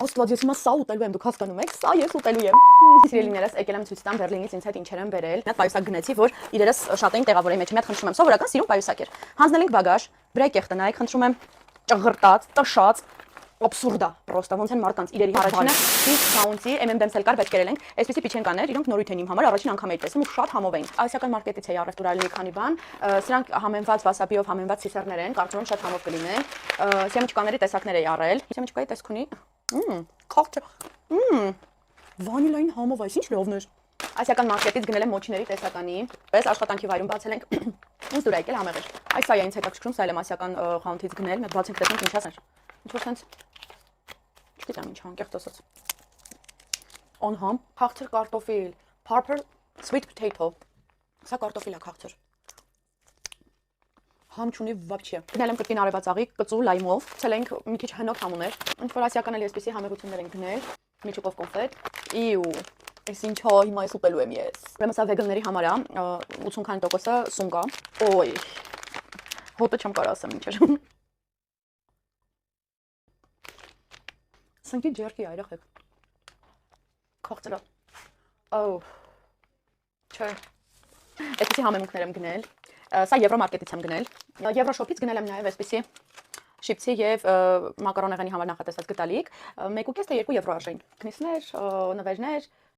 Աստված, ես հիմա սա ուտելու եմ, դուք հասկանում եք, սա ես ուտելու եմ։ Սիրելիներս, եկել եմ ցույց տամ Բերլինից ինձ հետ ինչեր եմ բերել։ Մի հատ պայուսակ գնեցի, որ իրերս շատ էին տեղավորել մեջ։ Մի հատ խնդրում եմ, սովորական սիրուն պայուսակ էր։ Հանձնել ենք բագաժ, բրեյք եղտնայք, խնդրում եմ ճղղրտած, տշած, абսուրդա, պրոստա, ոնց են մարդկանց իրերի առաջինը դիսկաունտի M&M's էլ կար, բայց կերել ենք։ Այսպեսի պիչենկաներ, իրենք նորույթ են իմ համար, առաջին անգամ էի տեսնում ու շատ համով էին։ Ասիական մարքետից էի առևտուր արել մի քանի բան, սրանք համեմված վասաբիով համեմված սիսերներ են, կարծում եմ շատ համով կլինեն։ Սեմիչկաների տեսակներ էի առել։ Սեմիչկայի տեսք ունի։ Քաղցր։ Վանիլային համով այս ինչ լավն էր։ Ասիական մարքետից գնել եմ մոչիների տեսականի, պես աշխատանքի վայրում բացել ենք։ Ինձ դուր եկել համեղ էր։ Այս սա է ինձ հետաքրքրում, սա էլ եմ ասիական խանութից գնել, մենք բացենք տեսնենք ինչա սեր։ Ինչ որ sense չգիտեմ ինչ անկեղծ ասած։ Անհամ, քաղցր կարտոֆիլ, purple sweet potato։ Սա կարտոֆիլ է քաղցր։ Համ չունի вообще։ Գնել եմ կրկին արևածաղի կծու լայմով, ցել ենք մի քիչ հնոք համ ուներ։ Ինչ որ ասիական էլ էսպիսի համեղություններ են գնել, միջուկով կոնֆետ։ Իու, այս ինչո հիմա ես ուտելու եմ ես։ Ուրեմն սա վեգանների համար է, 80%-ը սուն կա։ Օй։ Հոտը չեմ կարող ասեմ ինչեր։ Սնկի ջերքի է երեխեք։ Քաղցրը։ Օ։ Չէ։ Այսպեսի համեմունքներ եմ գնել։ Սա Եվրոմարկետից եմ գնել։ Եվրոշոփից գնել եմ նաև այսպեսի շիպսի եւ մակարոնեղենի համար նախատեսված գտալիք 1.5 թե 2 եվրո արժեն։ Քնիսներ, նվերներ,